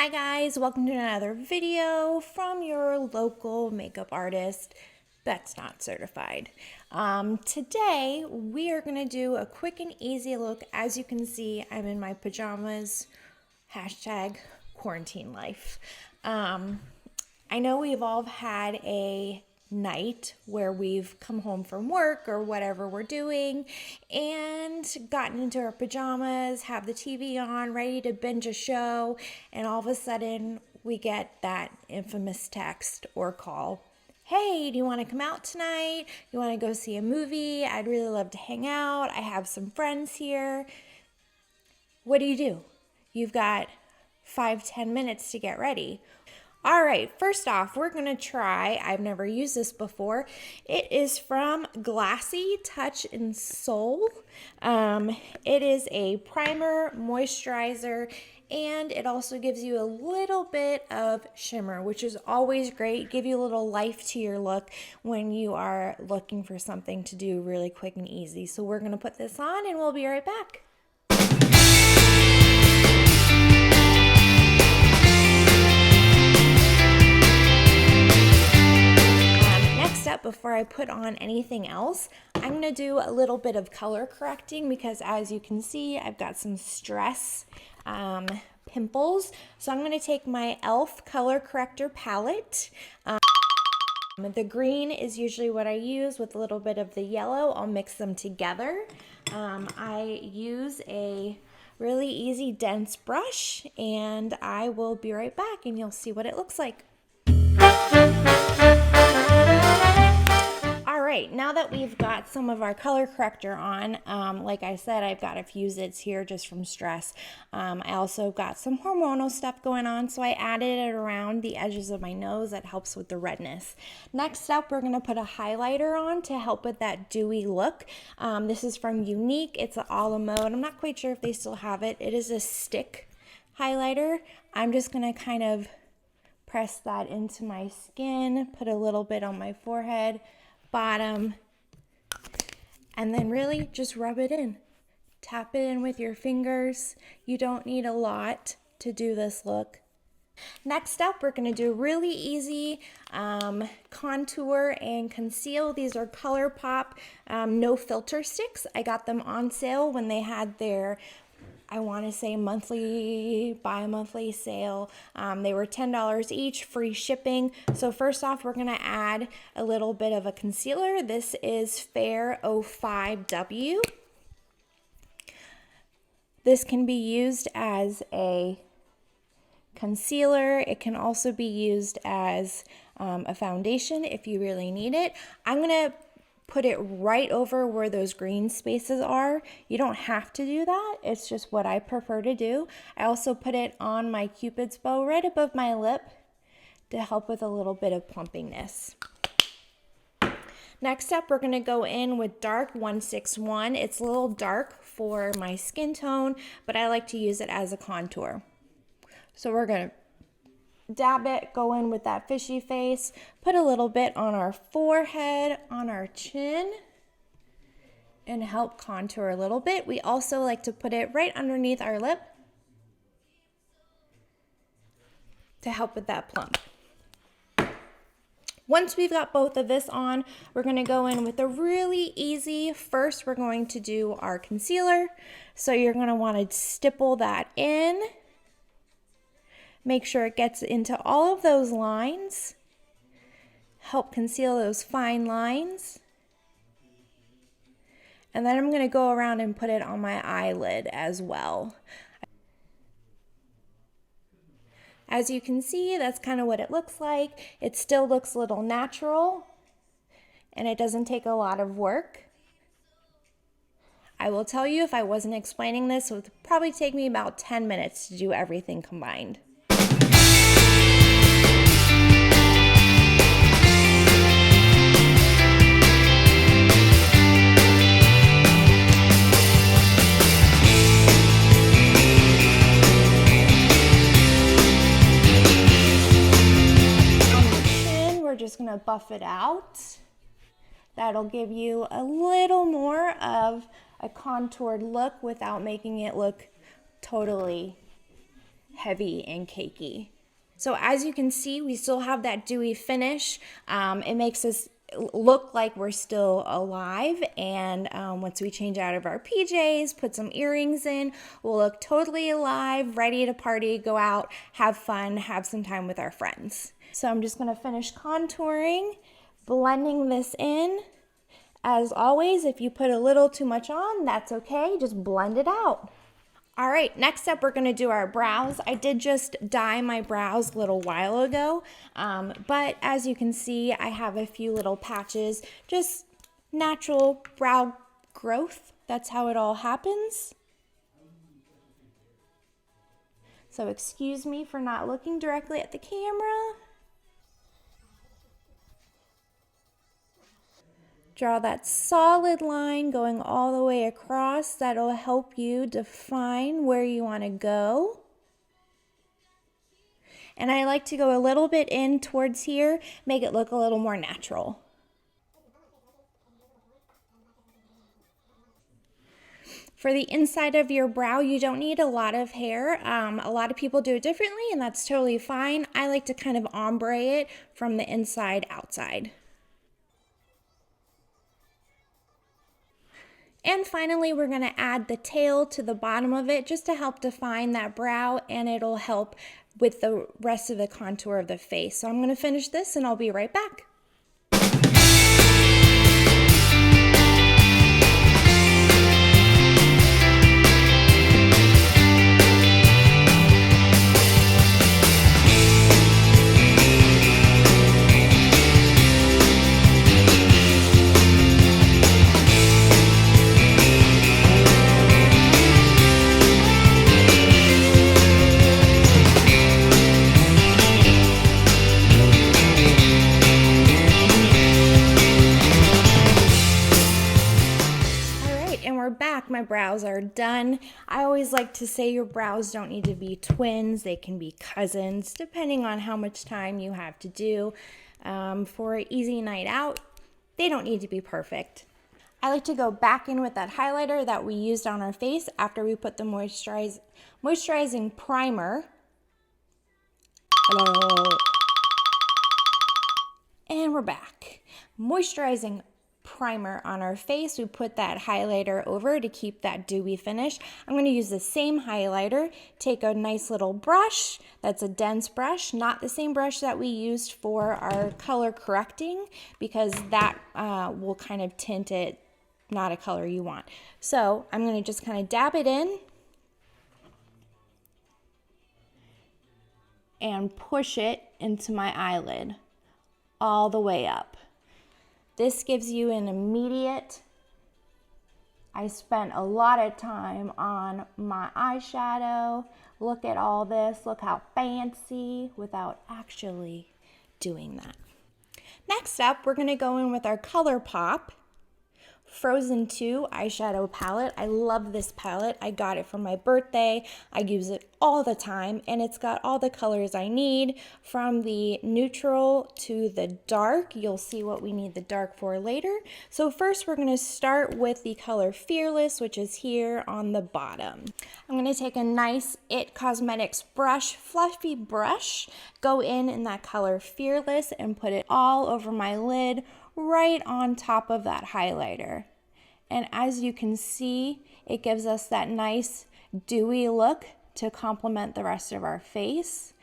Hi guys, welcome to another video from your local makeup artist that's not certified. Today we are going to do a quick and easy look. As you can see, I'm in my pajamas, hashtag quarantine life. I know we've all had a night where we've come home from work or whatever we're doing and gotten into our pajamas, have the TV on, ready to binge a show, and all of a sudden we get that infamous text or call. Hey, do you want to come out tonight? You want to go see a movie? I'd really love to hang out. I have some friends here. What do? You've got 5-10 minutes to get ready. All right, first off, we're going to try, I've never used this before. It is from Glassy Touch and Soul. It is a primer, moisturizer, and it also gives you a little bit of shimmer, which is always great. Give you a little life to your look when you are looking for something to do really quick and easy. So we're going to put this on and we'll be right back. Before I put on anything else, I'm going to do a little bit of color correcting because as you can see, I've got some stress pimples. So I'm going to take my e.l.f. color corrector palette. The green is usually what I use with a little bit of the yellow. I'll mix them together. I use a really easy dense brush and I will be right back and you'll see what it looks like. Alright, now that we've got some of our color corrector on, like I said, I've got a few zits here just from stress. I also got some hormonal stuff going on, so I added it around the edges of my nose. That helps with the redness. Next up, we're going to put a highlighter on to help with that dewy look. This is from Unique. It's an a la mode. I'm not quite sure if they still have it. It is a stick highlighter. I'm just going to kind of press that into my skin, put a little bit on my forehead, bottom, and then really just rub it in. Tap it in with your fingers. You don't need a lot to do this look. Next up, we're going to do really easy contour and conceal. These are ColourPop no filter sticks. I got them on sale when they had their, I want to say bi-monthly sale. They were $10 each, free shipping. So first off, we're going to add a little bit of a concealer. This is Fair 05W. This can be used as a concealer. It can also be used as a foundation if you really need it. I'm going to put it right over where those green spaces are. You don't have to do that. It's just what I prefer to do. I also put it on my Cupid's bow right above my lip to help with a little bit of plumpiness. Next up, we're going to go in with Dark 161. It's a little dark for my skin tone, but I like to use it as a contour. So we're going to dab it, go in with that fishy face, put a little bit on our forehead, on our chin, and help contour a little bit. We also like to put it right underneath our lip to help with that plump. Once we've got both of this on, we're going to go in with a really easy, first we're going to do our concealer. So you're going to want to stipple that in. Make sure it gets into all of those lines. Help conceal those fine lines. And then I'm going to go around and put it on my eyelid as well. As you can see, that's kind of what it looks like. It still looks a little natural, and it doesn't take a lot of work. I will tell you, if I wasn't explaining this, it would probably take me about 10 minutes to do everything combined. Just going to buff it out. That'll give you a little more of a contoured look without making it look totally heavy and cakey. So as you can see, we still have that dewy finish. It makes us look like we're still alive, and once we change out of our PJs, put some earrings in, we'll look totally alive, ready to party, go out, have fun, have some time with our friends. So I'm just going to finish contouring, blending this in. As always, if you put a little too much on, that's okay, just blend it out. All right, next up we're gonna do our brows. I did just dye my brows a little while ago, but as you can see, I have a few little patches, just natural brow growth. That's how it all happens. So excuse me for not looking directly at the camera. Draw that solid line going all the way across. That'll help you define where you want to go. And I like to go a little bit in towards here, make it look a little more natural. For the inside of your brow, you don't need a lot of hair. A lot of people do it differently, and that's totally fine. I like to kind of ombre it from the inside outside. And finally, we're going to add the tail to the bottom of it just to help define that brow, and it'll help with the rest of the contour of the face. So I'm going to finish this and I'll be right back. My brows are done. I always like to say your brows don't need to be twins. They can be cousins, depending on how much time you have to do. For an easy night out, they don't need to be perfect. I like to go back in with that highlighter that we used on our face after we put the moisturizing primer. Hello. And we're back. Moisturizing primer on our face. We put that highlighter over to keep that dewy finish. I'm going to use the same highlighter, take a nice little brush that's a dense brush, not the same brush that we used for our color correcting, because that will kind of tint it not a color you want. So I'm going to just kind of dab it in and push it into my eyelid all the way up. This gives you an immediate, I spent a lot of time on my eyeshadow. Look at all this, look how fancy, without actually doing that. Next up, we're gonna go in with our ColourPop Frozen 2 eyeshadow palette. I love this palette. I got it for my birthday. I use it all the time, and it's got all the colors I need, from the neutral to the dark. You'll see what we need the dark for later. So first we're going to start with the color Fearless, which is here on the bottom. I'm going to take a nice IT Cosmetics brush, fluffy brush, go in that color Fearless and put it all over my lid, right on top of that highlighter. And as you can see, it gives us that nice dewy look to complement the rest of our face.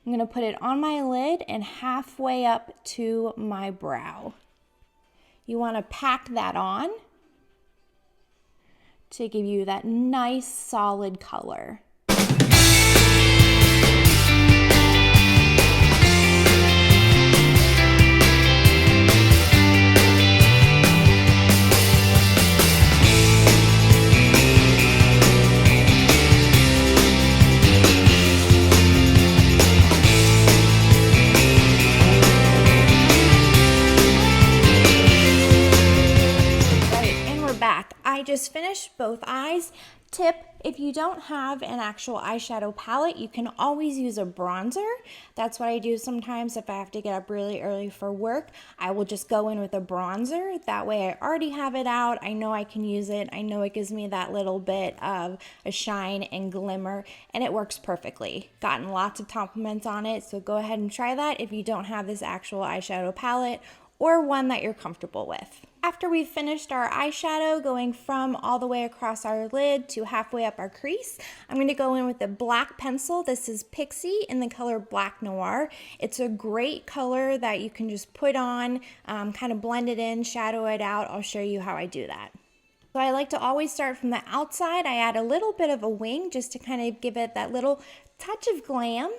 I'm going to put it on my lid and halfway up to my brow. You want to pack that on to give you that nice solid color. I just finished both eyes, Tip, if you don't have an actual eyeshadow palette, you can always use a bronzer. That's what I do sometimes if I have to get up really early for work. I will just go in with a bronzer. That way I already have it out. I know I can use it. I know it gives me that little bit of a shine and glimmer, and it works perfectly. Gotten lots of compliments on it, so go ahead and try that if you don't have this actual eyeshadow palette or one that you're comfortable with. After we've finished our eyeshadow, going from all the way across our lid to halfway up our crease, I'm going to go in with a black pencil. This is Pixie in the color Black Noir. It's a great color that you can just put on, kind of blend it in, shadow it out. I'll show you how I do that. So I like to always start from the outside. I add a little bit of a wing just to kind of give it that little touch of glam,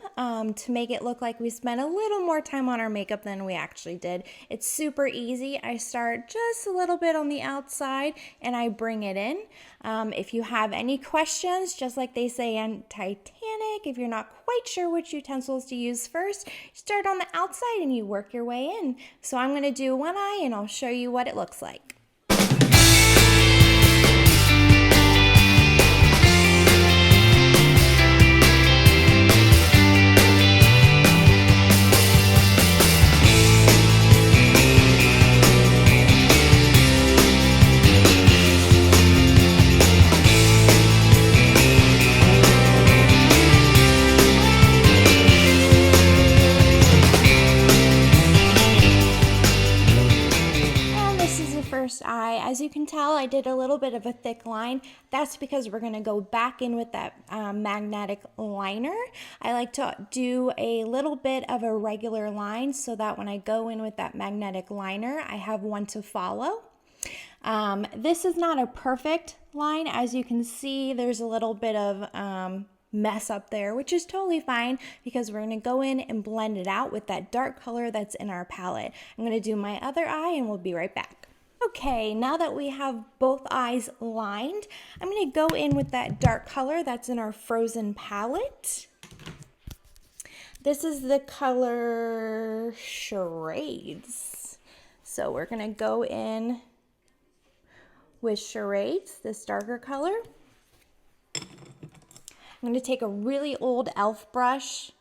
to make it look like we spent a little more time on our makeup than we actually did. It's super easy. I start just a little bit on the outside and I bring it in. If you have any questions, just like they say in Titanic, if you're not quite sure which utensils to use first, start on the outside and you work your way in. So I'm going to do one eye and I'll show you what it looks like. Eye. As you can tell, I did a little bit of a thick line. That's because we're going to go back in with that magnetic liner. I like to do a little bit of a regular line so that when I go in with that magnetic liner, I have one to follow. This is not a perfect line. As you can see, there's a little bit of mess up there, which is totally fine because we're going to go in and blend it out with that dark color that's in our palette. I'm going to do my other eye and we'll be right back. Okay, now that we have both eyes lined, I'm going to go in with that dark color that's in our Frozen palette. This is the color Charades. So we're going to go in with Charades, this darker color. I'm going to take a really old e.l.f. brush.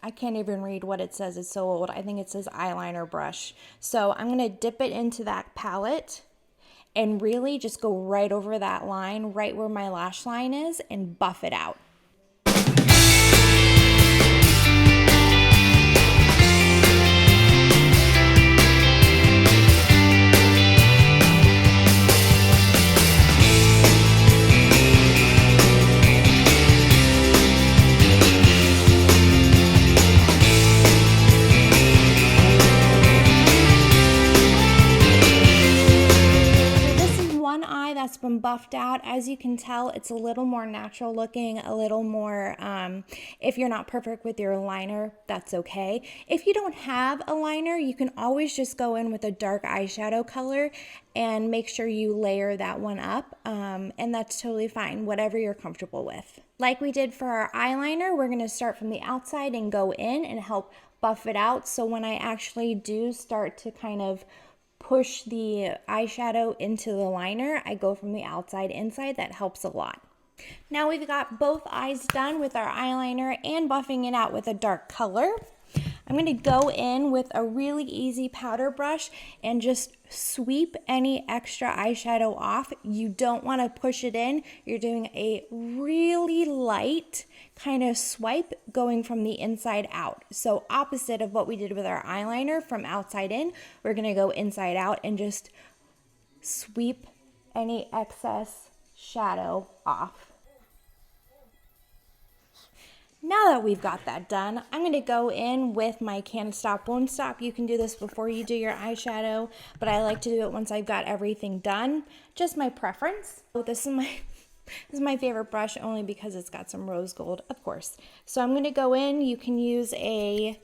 I can't even read what it says, it's so old. I think it says eyeliner brush. So I'm going to dip it into that palette and really just go right over that line, right where my lash line is, and buff it out. That's been buffed out. As you can tell, it's a little more natural looking, a little more, if you're not perfect with your liner, that's okay. If you don't have a liner, you can always just go in with a dark eyeshadow color and make sure you layer that one up, and that's totally fine, whatever you're comfortable with. Like we did for our eyeliner, we're going to start from the outside and go in and help buff it out, so when I actually do start to kind of push the eyeshadow into the liner, I go from the outside inside. That helps a lot. Now we've got both eyes done with our eyeliner and buffing it out with a dark color. I'm going to go in with a really easy powder brush and just sweep any extra eyeshadow off. You don't want to push it in. You're doing a really light kind of swipe going from the inside out. So opposite of what we did with our eyeliner, from outside in, we're going to go inside out and just sweep any excess shadow off. Now that we've got that done, I'm going to go in with my Can't Stop Won't Stop. You can do this before you do your eyeshadow, but I like to do it once I've got everything done. Just my preference. So this is my favorite brush only because it's got some rose gold, of course. So I'm going to go in. You can use a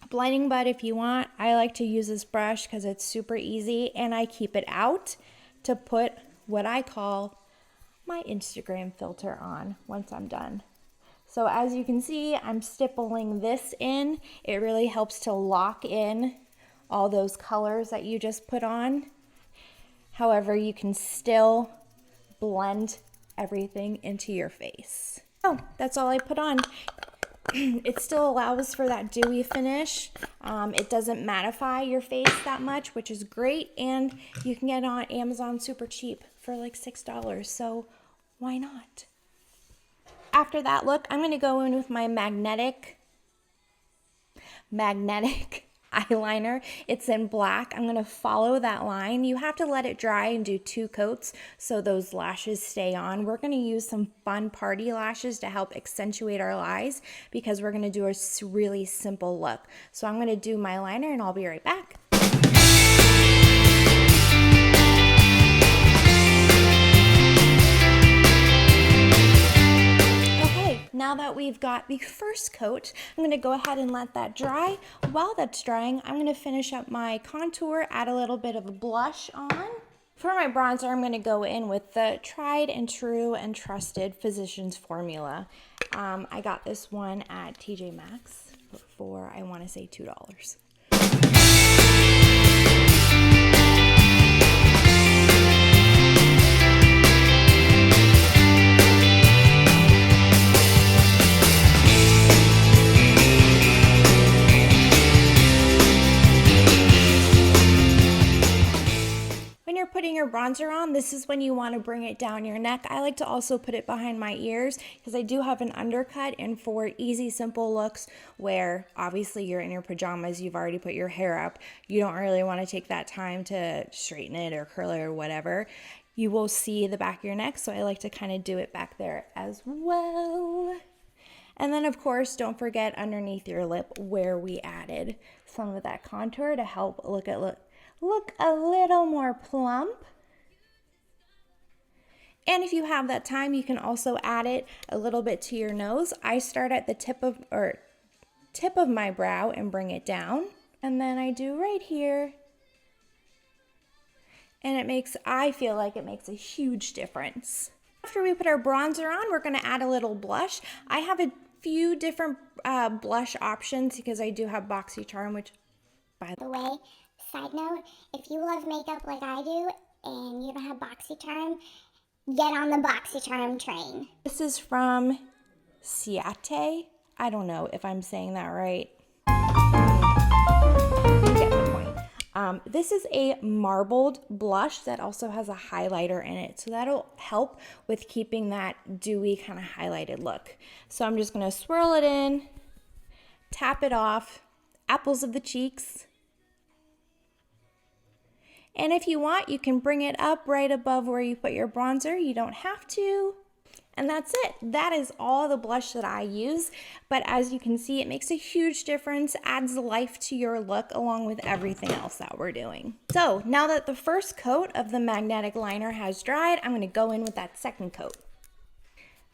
blending bud if you want. I like to use this brush because it's super easy, and I keep it out to put what I call my Instagram filter on once I'm done. So as you can see, I'm stippling this in. It really helps to lock in all those colors that you just put on. However, you can still blend everything into your face. Oh, that's all I put on. It still allows for that dewy finish. It doesn't mattify your face that much, which is great. And you can get it on Amazon super cheap for like $6. So why not? After that look, I'm going to go in with my magnetic eyeliner. It's in black. I'm going to follow that line. You have to let it dry and do 2 coats so those lashes stay on. We're going to use some fun party lashes to help accentuate our eyes because we're going to do a really simple look. So I'm going to do my liner and I'll be right back. Now that we've got the first coat, I'm going to go ahead and let that dry. While that's drying, I'm going to finish up my contour, add a little bit of a blush on. For my bronzer, I'm going to go in with the tried and true and trusted Physicians Formula. I got this one at TJ Maxx for, I want to say, $2. Putting your bronzer on, this is when you want to bring it down your neck. I like to also put it behind my ears because I do have an undercut, and for easy, simple looks where obviously you're in your pajamas, you've already put your hair up, you don't really want to take that time to straighten it or curl it or whatever, you will see the back of your neck, so I like to kind of do it back there as well. And then of course, don't forget underneath your lip where we added some of that contour to help look a little more plump. And if you have that time, you can also add it a little bit to your nose. I start at the tip of my brow and bring it down, and then I do right here. And I feel like it makes a huge difference. After we put our bronzer on, we're going to add a little blush. I have a few different blush options because I do have Boxy Charm, which, by the way, side note, if you love makeup like I do and you don't have Boxy Charm, get on the Boxy Charm train. This is from Cheetah. I don't know if I'm saying that right. You get the point. This is a marbled blush that also has a highlighter in it, so that'll help with keeping that dewy kind of highlighted look. So I'm just going to swirl it in, tap it off, apples of the cheeks. And if you want, you can bring it up right above where you put your bronzer. You don't have to. And that's it. That is all the blush that I use. But as you can see, it makes a huge difference, adds life to your look along with everything else that we're doing. So now that the first coat of the magnetic liner has dried, I'm going to go in with that second coat.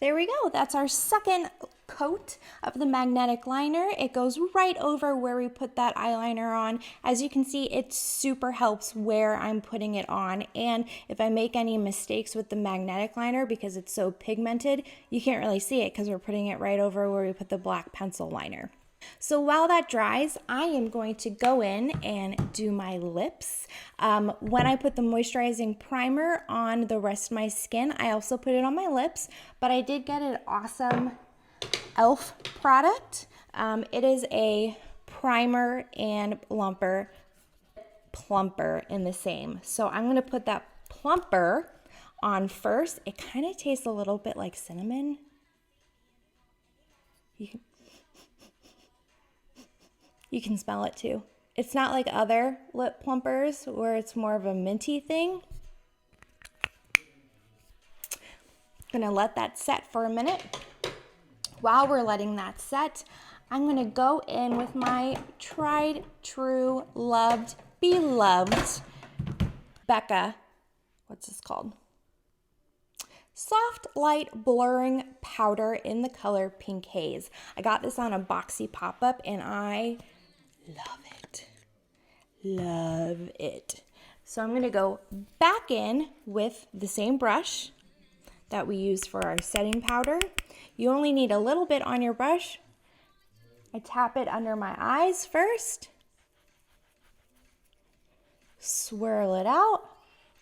There we go. That's our second coat of the magnetic liner. It goes right over where we put that eyeliner on. As you can see, it super helps where I'm putting it on. And if I make any mistakes with the magnetic liner because it's so pigmented, you can't really see it because we're putting it right over where we put the black pencil liner. So while that dries, I am going to go in and do my lips. When I put the moisturizing primer on the rest of my skin, I also put it on my lips, but I did get an awesome e.l.f. product. It is a primer and plumper in the same. So I'm going to put that plumper on first. It kind of tastes a little bit like cinnamon. You can smell it too. It's not like other lip plumpers where it's more of a minty thing. Gonna let that set for a minute. While we're letting that set, I'm gonna go in with my tried, true, loved, beloved Becca, what's this called? Soft Light Blurring Powder in the color Pink Haze. I got this on a Boxy pop-up and I love it. Love it. So I'm going to go back in with the same brush that we used for our setting powder. You only need a little bit on your brush. I tap it under my eyes first. Swirl it out.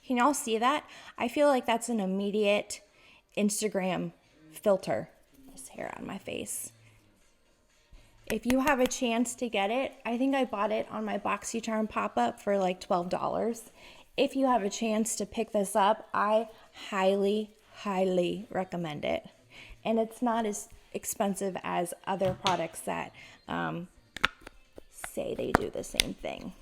Can y'all see that? I feel like that's an immediate Instagram filter. This hair on my face. If you have a chance to get it, I think I bought it on my Boxy Charm pop-up for like $12. If you have a chance to pick this up, I highly, highly recommend it. And it's not as expensive as other products that say they do the same thing.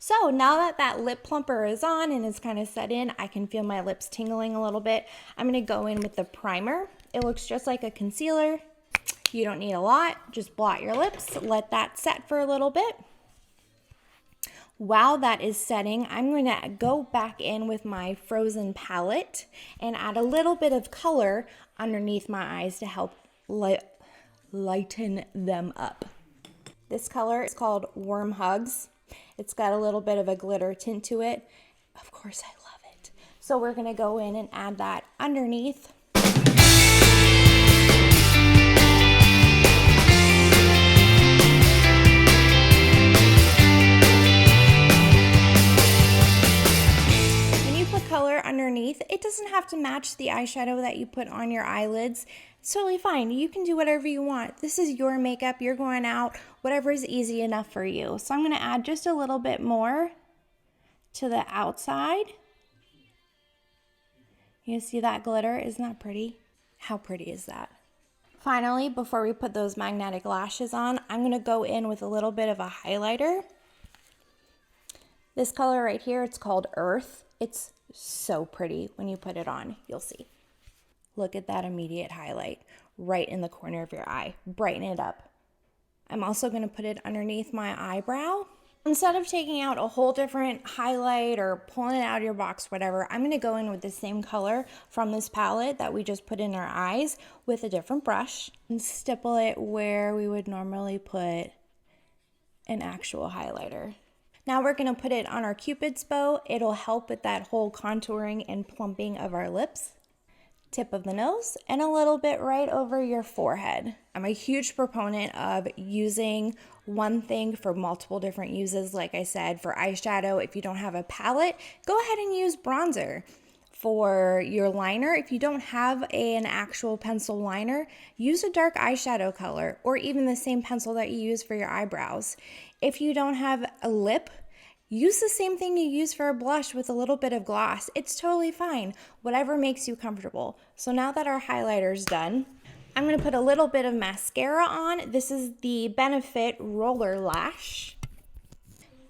So now that that lip plumper is on and is kind of set in, I can feel my lips tingling a little bit. I'm going to go in with the primer. It looks just like a concealer. You don't need a lot. Just blot your lips. Let that set for a little bit. While that is setting, I'm going to go back in with my Frozen palette and add a little bit of color underneath my eyes to help lighten them up. This color is called Warm Hugs. It's got a little bit of a glitter tint to it. Of course, I love it. So we're going to go in and add that underneath. When you put color underneath, it doesn't have to match the eyeshadow that you put on your eyelids. It's totally fine. You can do whatever you want. This is your makeup. You're going out. Whatever is easy enough for you. So I'm going to add just a little bit more to the outside. You see that glitter? Isn't that pretty? How pretty is that? Finally, before we put those magnetic lashes on, I'm going to go in with a little bit of a highlighter. This color right here, it's called Earth. It's so pretty when you put it on. You'll see. Look at that immediate highlight right in the corner of your eye. Brighten it up. I'm also going to put it underneath my eyebrow. Instead of taking out a whole different highlight or pulling it out of your box, whatever, I'm going to go in with the same color from this palette that we just put in our eyes with a different brush and stipple it where we would normally put an actual highlighter. Now we're going to put it on our Cupid's bow. It'll help with that whole contouring and plumping of our lips. Tip of the nose, and a little bit right over your forehead. I'm a huge proponent of using one thing for multiple different uses. Like I said, for eyeshadow, if you don't have a palette, go ahead and use bronzer. For your liner, if you don't have an actual pencil liner, use a dark eyeshadow color or even the same pencil that you use for your eyebrows. If you don't have a lip, use the same thing you use for a blush with a little bit of gloss. It's totally fine. Whatever makes you comfortable. So now that our highlighter's done, I'm going to put a little bit of mascara on. This is the Benefit Roller Lash.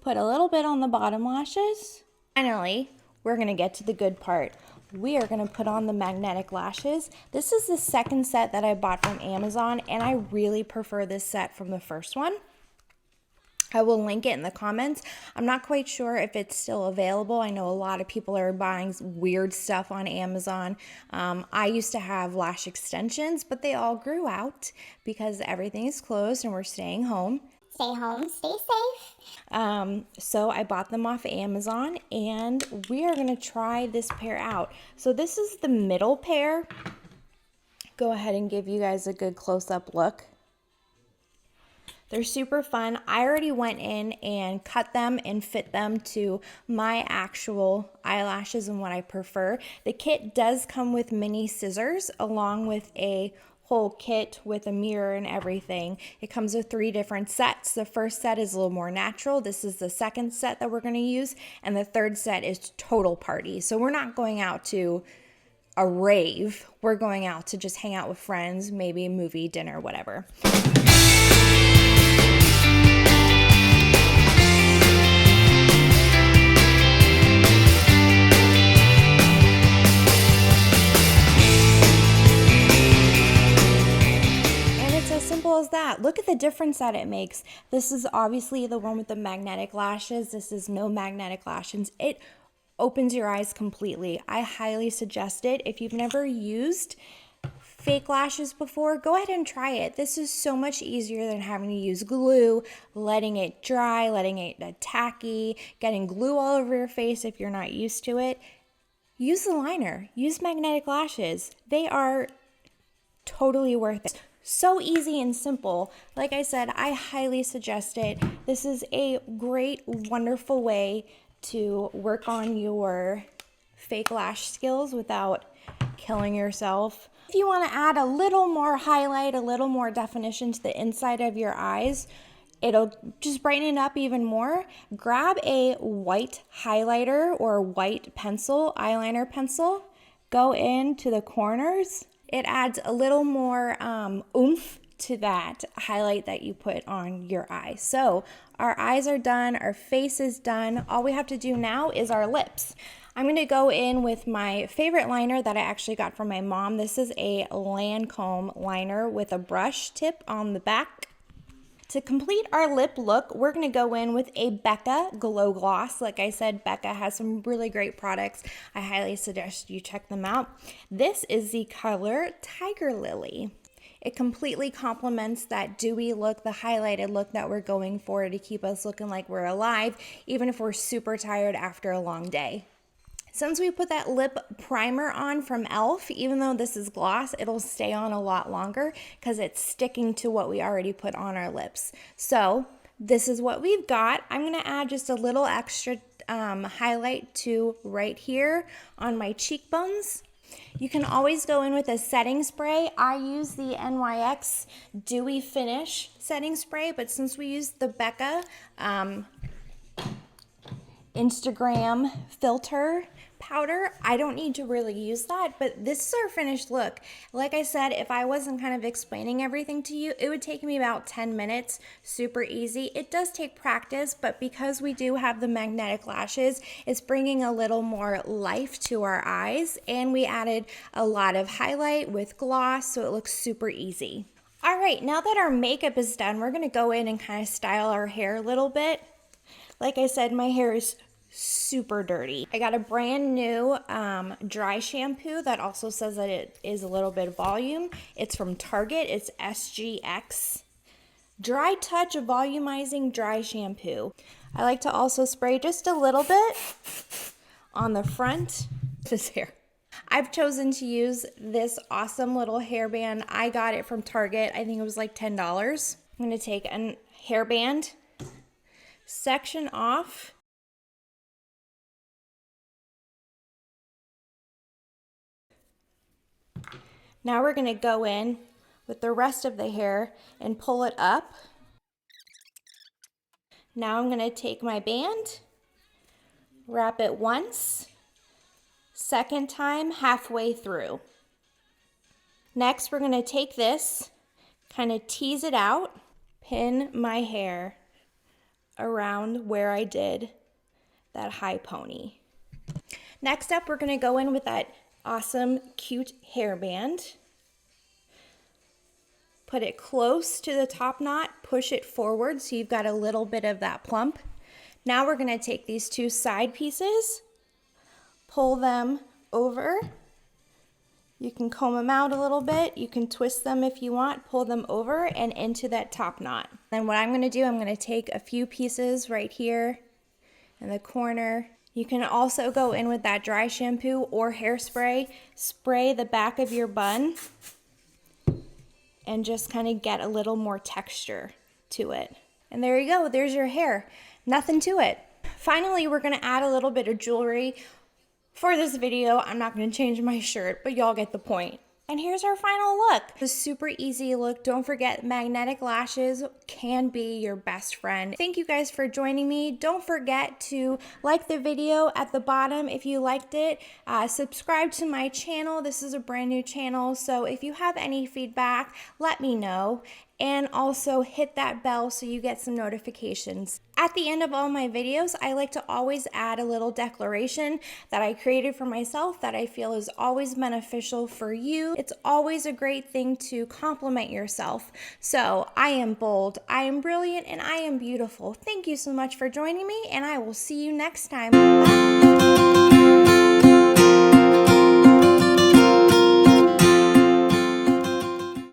Put a little bit on the bottom lashes. Finally, we're going to get to the good part. We are going to put on the magnetic lashes. This is the second set that I bought from Amazon, and I really prefer this set from the first one. I will link it in the comments. I'm not quite sure if it's still available. I know a lot of people are buying weird stuff on Amazon. I used to have lash extensions, but they all grew out because everything is closed and we're staying home. Stay home, stay safe. So I bought them off Amazon, and we are going to try this pair out. So this is the middle pair. Go ahead and give you guys a good close-up look. They're super fun. I already went in and cut them and fit them to my actual eyelashes and what I prefer. The kit does come with mini scissors along with a whole kit with a mirror and everything. It comes with 3 different sets. The first set is a little more natural. This is the second set that we're going to use. And the third set is total party. So we're not going out to a rave. We're going out to just hang out with friends, maybe a movie, dinner, whatever. As that. Look at the difference that it makes. This is obviously the one with the magnetic lashes. This is no magnetic lashes. It opens your eyes completely. I highly suggest it. If you've never used fake lashes before, go ahead and try it. This is so much easier than having to use glue, letting it dry, letting it get tacky, getting glue all over your face if you're not used to it. Use the liner. Use magnetic lashes. They are totally worth it. So easy and simple. Like I said, I highly suggest it. This is a great, wonderful way to work on your fake lash skills without killing yourself. If you want to add a little more highlight, a little more definition to the inside of your eyes, it'll just brighten it up even more. Grab a white highlighter or white pencil, eyeliner pencil, go into the corners. It adds a little more oomph to that highlight that you put on your eye. So our eyes are done, our face is done. All we have to do now is our lips. I'm going to go in with my favorite liner that I actually got from my mom. This is a Lancome liner with a brush tip on the back. To complete our lip look, we're going to go in with a Becca Glow Gloss. Like I said, Becca has some really great products. I highly suggest you check them out. This is the color Tigerlily. It completely complements that dewy look, the highlighted look that we're going for to keep us looking like we're alive, even if we're super tired after a long day. Since we put that lip primer on from e.l.f., even though this is gloss, it'll stay on a lot longer because it's sticking to what we already put on our lips. So this is what we've got. I'm going to add just a little extra highlight to right here on my cheekbones. You can always go in with a setting spray. I use the NYX Dewy Finish setting spray, but since we used the Becca Instagram filter powder, I don't need to really use that, but this is our finished look. Like I said, if I wasn't kind of explaining everything to you, it would take me about 10 minutes, super easy. It does take practice, but because we do have the magnetic lashes, it's bringing a little more life to our eyes, and we added a lot of highlight with gloss, so it looks super easy. All right, now that our makeup is done, we're gonna go in and kind of style our hair a little bit. Like I said, my hair is super dirty. I got a brand new dry shampoo that also says that it is a little bit of volume. It's from Target. It's SGX Dry Touch Volumizing Dry Shampoo. I like to also spray just a little bit on the front of this hair. I've chosen to use this awesome little hairband. I got it from Target. I think it was like $10. I'm going to take a hairband, section off. Now we're going to go in with the rest of the hair and pull it up. Now I'm going to take my band, wrap it once, second time halfway through. Next we're going to take this, kind of tease it out, pin my hair around where I did that high pony. Next up, we're going to go in with that awesome, cute hairband. Put it close to the top knot, push it forward so you've got a little bit of that plump. Now we're going to take these two side pieces, pull them over. You can comb them out a little bit. You can twist them if you want, pull them over and into that top knot. Then what I'm going to do, I'm going to take a few pieces right here in the corner. You can also go in with that dry shampoo or hairspray, spray the back of your bun, and just kind of get a little more texture to it. And there you go, there's your hair. Nothing to it. Finally, we're gonna add a little bit of jewelry. For this video, I'm not gonna change my shirt, but y'all get the point. And here's our final look. It's a super easy look. Don't forget, magnetic lashes can be your best friend. Thank you guys for joining me. Don't forget to like the video at the bottom if you liked it. Subscribe to my channel. This is a brand new channel, so if you have any feedback, let me know. And also hit that bell so you get some notifications. At the end of all my videos, I like to always add a little declaration that I created for myself that I feel is always beneficial for you. It's always a great thing to compliment yourself. So I am bold, I am brilliant, and I am beautiful. Thank you so much for joining me, and I will see you next time. Bye.